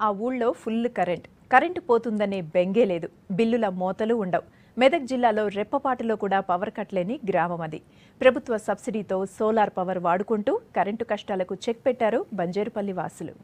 ఆ ఊళ్ళో full current పోతుందనే Bengay లేదు. బిల్లుల మోతలు ఉండవు. మెదక్ జిల్లాలో రెప్పపాటులో కూడా పవర్ కట్ లేని గ్రామం అది. ప్రభుత్వ సబ్సిడీతో సోలార్ పవర్ వాడుకుంటూ కరెంటు కష్టాలకు చెక్ పెట్టారు బంజేరుపల్లి వాసులు.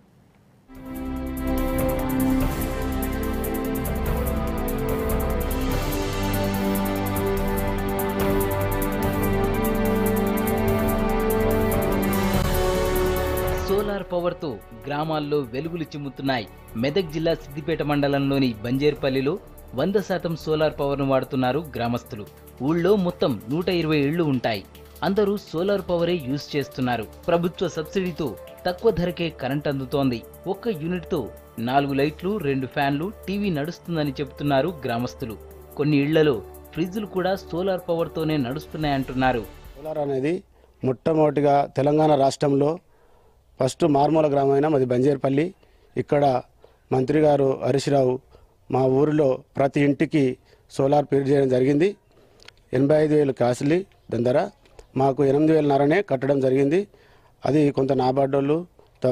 సోలార్ పవర్తో గ్రామాల్లో వెలుగులు చిమ్ముతున్నాయి. మెదక్ జిల్లా సిద్దిపేట మండలంలోని బంజేరుపల్లిలో 100% సోలార్ పవర్ను వాడుతున్నారు గ్రామస్తులు. ఊళ్ళో మొత్తం 120 ఇళ్లు ఉంటాయి. అందరూ సోలార్ పవరే యూజ్ చేస్తున్నారు. ప్రభుత్వ సబ్సిడీతో తక్కువ ధరకే కరెంట్ అందుతోంది. ఒక్క యూనిట్తో 4 లైట్లు, 2 ఫ్యాన్లు, టీవీ నడుస్తుందని చెబుతున్నారు గ్రామస్తులు. కొన్ని ఇళ్లలో ఫ్రిడ్జ్లు కూడా సోలార్ పవర్తోనే నడుస్తున్నాయంటున్నారు. సోలార్ అనేది మొట్టమొదటిగా తెలంగాణ రాష్ట్రంలో ఫస్ట్ మారుమూల గ్రామమైన మాది బంజేరుపల్లి. ఇక్కడ మంత్రి గారు హరీష్ రావు మా ఊరిలో ప్రతి ఇంటికి సోలార్ ఫిట్ చేయడం జరిగింది. 85,000 కాస్ట్లీ దాని ధర. మాకు 8,500 కట్టడం జరిగింది. అది కొంత నాబార్డోళ్ళు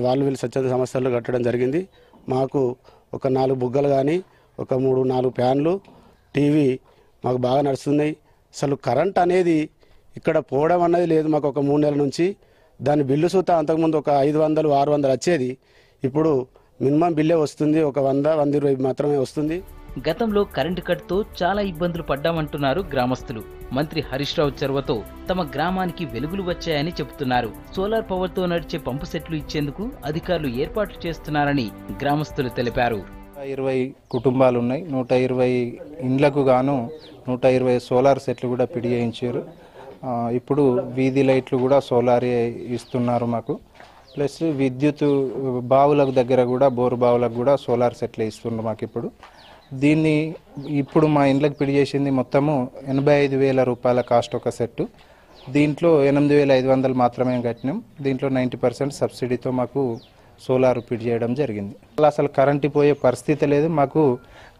వాళ్ళు వీళ్ళు స్వచ్ఛంద సంస్థలు కట్టడం జరిగింది. మాకు ఒక 4 బుగ్గలు కానీ ఒక 3-4 ఫ్యాన్లు, టీవీ మాకు బాగా నడుస్తున్నాయి. అసలు కరెంట్ అనేది ఇక్కడ పోవడం అన్నది లేదు. మాకు ఒక 3 నెలల నుంచి దాని బిల్లు సూత అంతకుముందు ఒక 500-600 వచ్చేది. ఇప్పుడు మినిమం బిల్లే వస్తుంది, ఒక 100-120 మాత్రమే వస్తుంది. గతంలో కరెంటు కట్తో చాలా ఇబ్బందులు పడ్డామంటున్నారు గ్రామస్తులు. మంత్రి హరీష్ రావు చొరవతో తమ గ్రామానికి వెలుగులు వచ్చాయని చెబుతున్నారు. సోలార్ పవర్తో నడిచే పంపు సెట్లు ఇచ్చేందుకు అధికారులు ఏర్పాట్లు చేస్తున్నారని గ్రామస్తులు తెలిపారు. 120 కుటుంబాలు ఉన్నాయి. 120 ఇండ్లకు గాను 120 సోలార్ సెట్లు కూడా పిడి చేయించారు. ఇప్పుడు వీధి లైట్లు కూడా సోలారే ఇస్తున్నారు మాకు. ప్లస్ విద్యుత్ బావులకు దగ్గర కూడా బోరు బావులకు కూడా సోలార్ సెట్లు ఇస్తున్నారు మాకు. దీన్ని ఇప్పుడు మా ఇండ్లకు పిడి చేసింది మొత్తము 85,000 రూపాయల కాస్ట్ ఒక సెట్టు. దీంట్లో 8,500 మాత్రమే కట్టినాం. దీంట్లో 90% సబ్సిడీతో మాకు సోలార్ పిడి చేయడం జరిగింది. అసలు కరెంటు పోయే పరిస్థితి లేదు. మాకు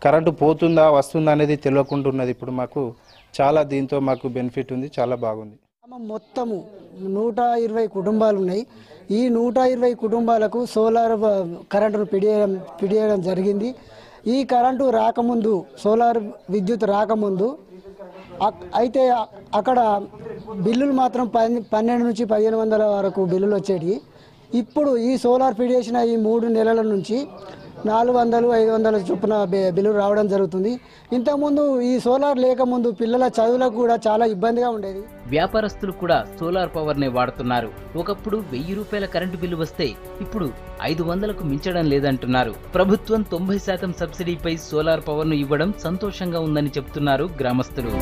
కరెంటు పోతుందా వస్తుందా అనేది తెలియకుంటున్నది. ఇప్పుడు మాకు చాలా దీంతో మాకు బెనిఫిట్ ఉంది, చాలా బాగుంది. మొత్తము 120 కుటుంబాలు ఉన్నాయి. ఈ 120 కుటుంబాలకు సోలార్ కరెంటును పిడియడం జరిగింది. ఈ కరెంటు రాకముందు, సోలార్ విద్యుత్ రాకముందు అయితే అక్కడ బిల్లులు మాత్రం 12 నుంచి 1,500 వరకు బిల్లులు వచ్చేవి. ఇప్పుడు ఈ సోలార్ ఫిట్ చేసిన ఈ 3 నెలల నుంచి 400-500 చొప్పున బిల్లు రావడం జరుగుతుంది. ఇంతకుముందు ఈ సోలార్ లేకముందు పిల్లల చదువులకు కూడా చాలా ఇబ్బందిగా ఉండేది. వ్యాపారస్తులు కూడా సోలార్ పవర్నే వాడుతున్నారు. ఒకప్పుడు 1,000 రూపాయల కరెంటు బిల్లు వస్తే ఇప్పుడు 500కు మించడం లేదంటున్నారు. ప్రభుత్వం 90% సబ్సిడీపై సోలార్ పవర్ను ఇవ్వడం సంతోషంగా ఉందని చెబుతున్నారు గ్రామస్తులు.